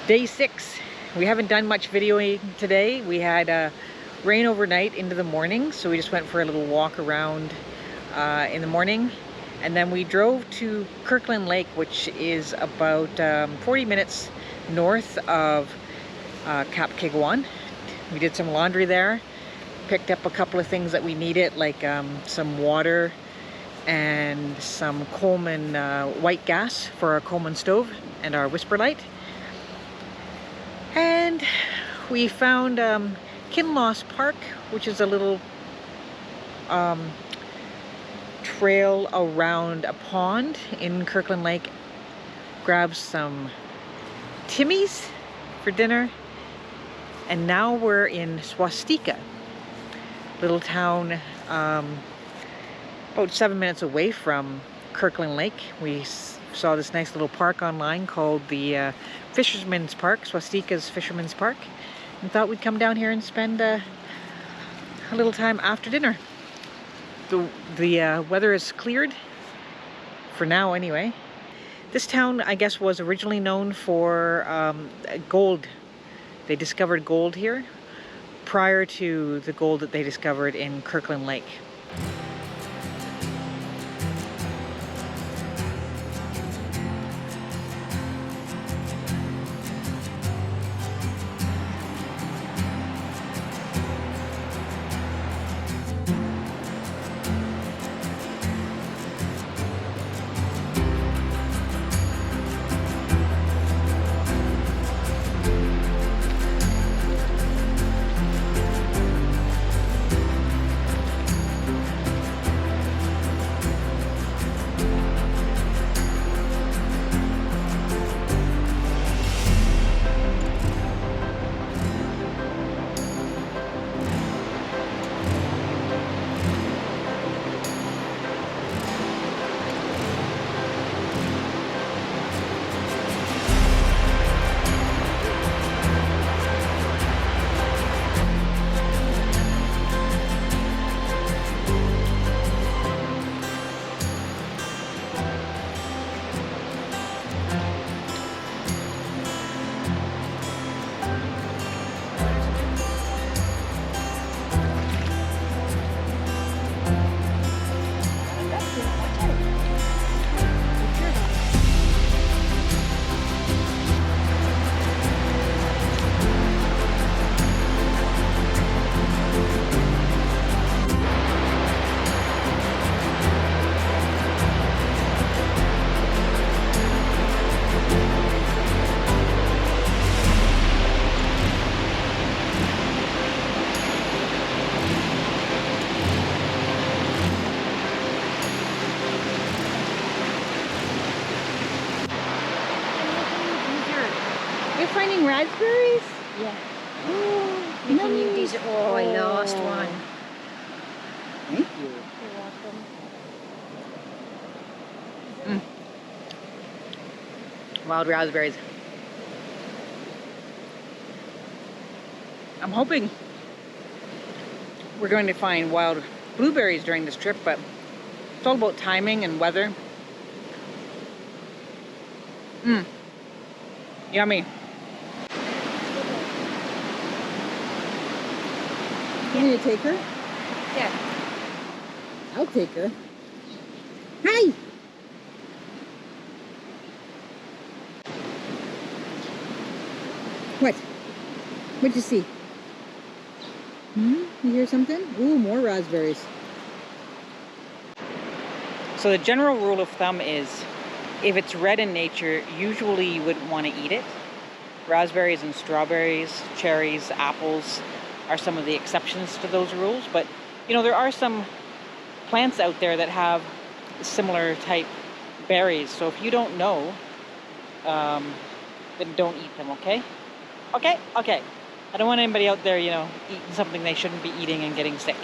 Day 6. We haven't done much videoing today. We had rain overnight into the morning, so we just went for a little walk around in the morning. And then we drove to Kirkland Lake, which is about 40 minutes north of Kap-Kig-Iwan. We did some laundry there, picked up a couple of things that we needed, like some water and some Coleman white gas for our Coleman stove and our whisper light. And we found Kinloss Park, which is a little trail around a pond in Kirkland Lake. Grabbed some Timmy's for dinner. And now we're in Swastika, little town about 7 minutes away from Kirkland Lake. We saw this nice little park online called the Fisherman's Park, Swastika's Fisherman's Park, and thought we'd come down here and spend a little time after dinner. The weather is cleared, for now anyway. This town, I guess, was originally known for gold. They discovered gold here prior to the gold that they discovered in Kirkland Lake. You're finding raspberries? Yeah. Oh, You can use these. Oh, I lost one. Thank you. You're welcome. Wild raspberries. I'm hoping we're going to find wild blueberries during this trip, but it's all about timing and weather. Yummy. You gonna take her? Yeah. I'll take her. Hi! What? What'd you see? You hear something? Ooh, more raspberries. So the general rule of thumb is, if it's red in nature, usually you wouldn't want to eat it. Raspberries and strawberries, cherries, apples are some of the exceptions to those rules. But, you know, there are some plants out there that have similar type berries. So if you don't know, then don't eat them, okay? Okay? Okay. I don't want anybody out there, you know, eating something they shouldn't be eating and getting sick.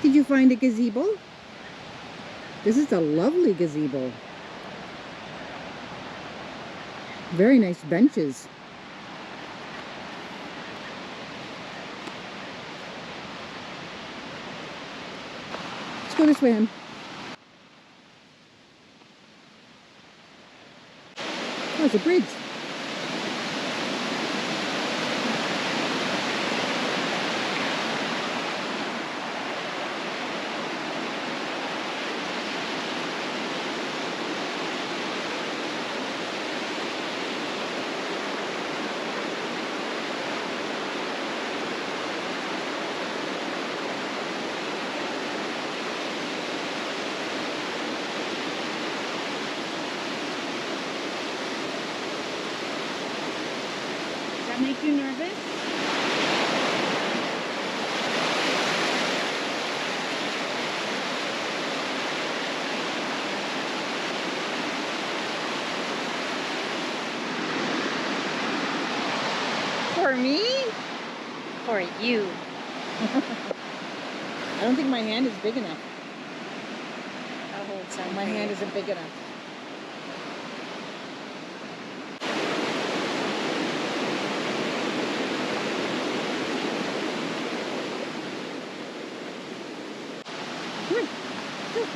Did you find a gazebo? This is a lovely gazebo. Very nice benches. Let's go this way, hon. Oh, it's a bridge. Does that make you nervous? For me? For you. I don't think my hand is big enough. I'll hold some. My for hand you. isn't big enough. Come on. Go.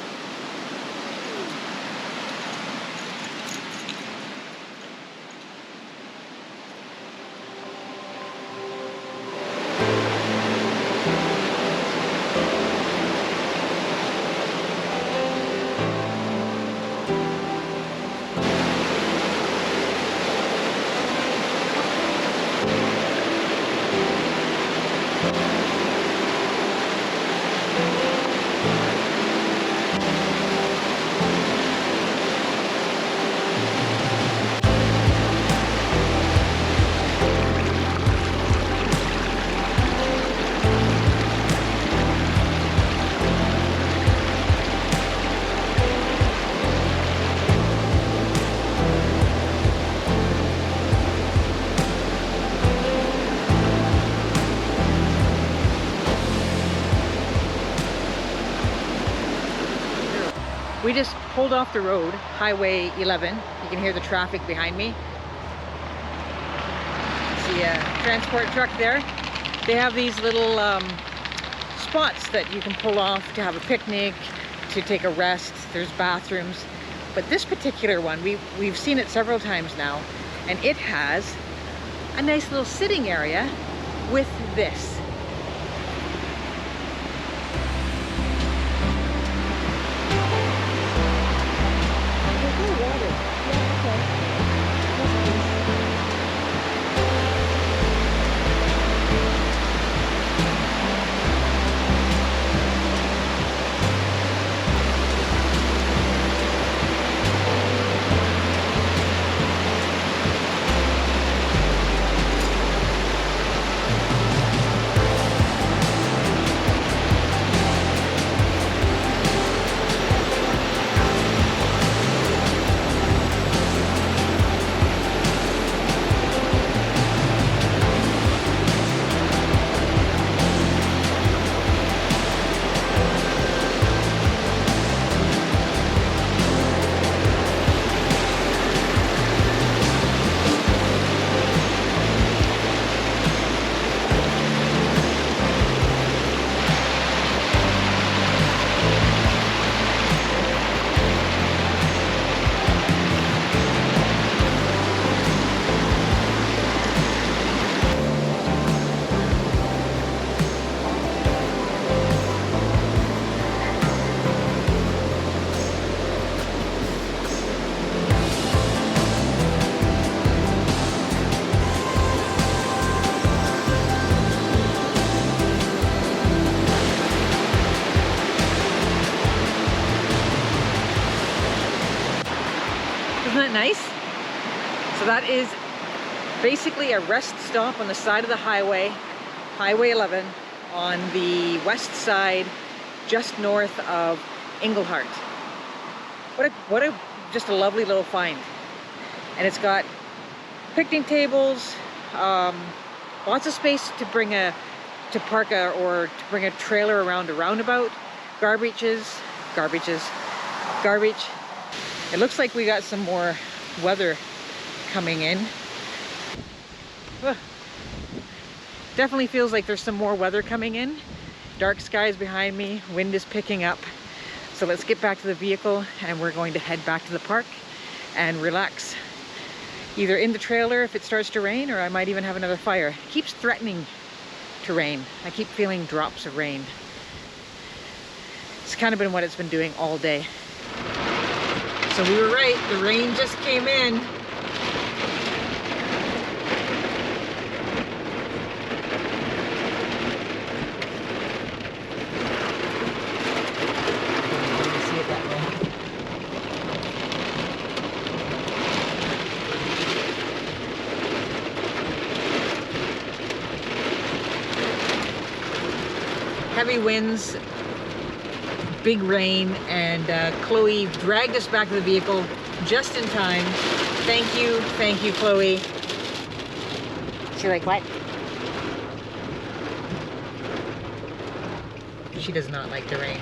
We just pulled off the road, Highway 11. You can hear the traffic behind me. See a transport truck there. They have these little spots that you can pull off to have a picnic, to take a rest. There's bathrooms. But this particular one, we've seen it several times now, and it has a nice little sitting area with this. Isn't that nice? So that is basically a rest stop on the side of the highway, Highway 11, on the west side, just north of Englehart. What a just a lovely little find. And it's got picnic tables, lots of space to bring to park or to bring a trailer around a roundabout, garbage. It looks like we got some more weather coming in. Definitely feels like there's some more weather coming in. Dark skies behind me, wind is picking up. So let's get back to the vehicle and we're going to head back to the park and relax. either in the trailer if it starts to rain, or I might even have another fire. It keeps threatening to rain. I keep feeling drops of rain. It's kind of been what it's been doing all day. So we were right, the rain just came in. See it that way. Heavy winds, big rain, and Chloe dragged us back to the vehicle just in time. Thank you, Chloe. She's like, what? She does not like the rain.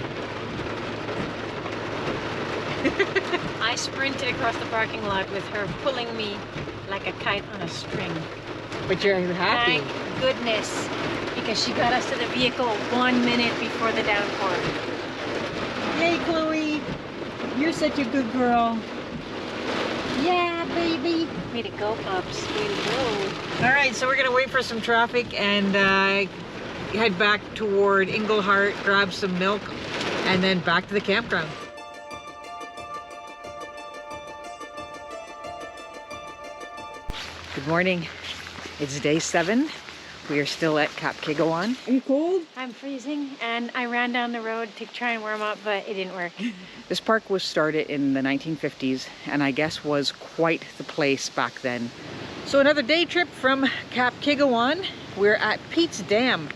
I sprinted across the parking lot with her pulling me like a kite on a string. But you're happy. Thank goodness, because she got us to the vehicle 1 minute before the downpour. Yay, Chloe. You're such a good girl. Yeah, baby. Way to go, pups. Way to go. All right, so we're gonna wait for some traffic and head back toward Englehart, grab some milk, and then back to the campground. Good morning. It's day 7. We are still at Kap-Kig-Iwan. Are you cold? I'm freezing, and I ran down the road to try and warm up, but it didn't work. This park was started in the 1950s and I guess was quite the place back then. So another day trip from Kap-Kig-Iwan. We're at Pete's Dam.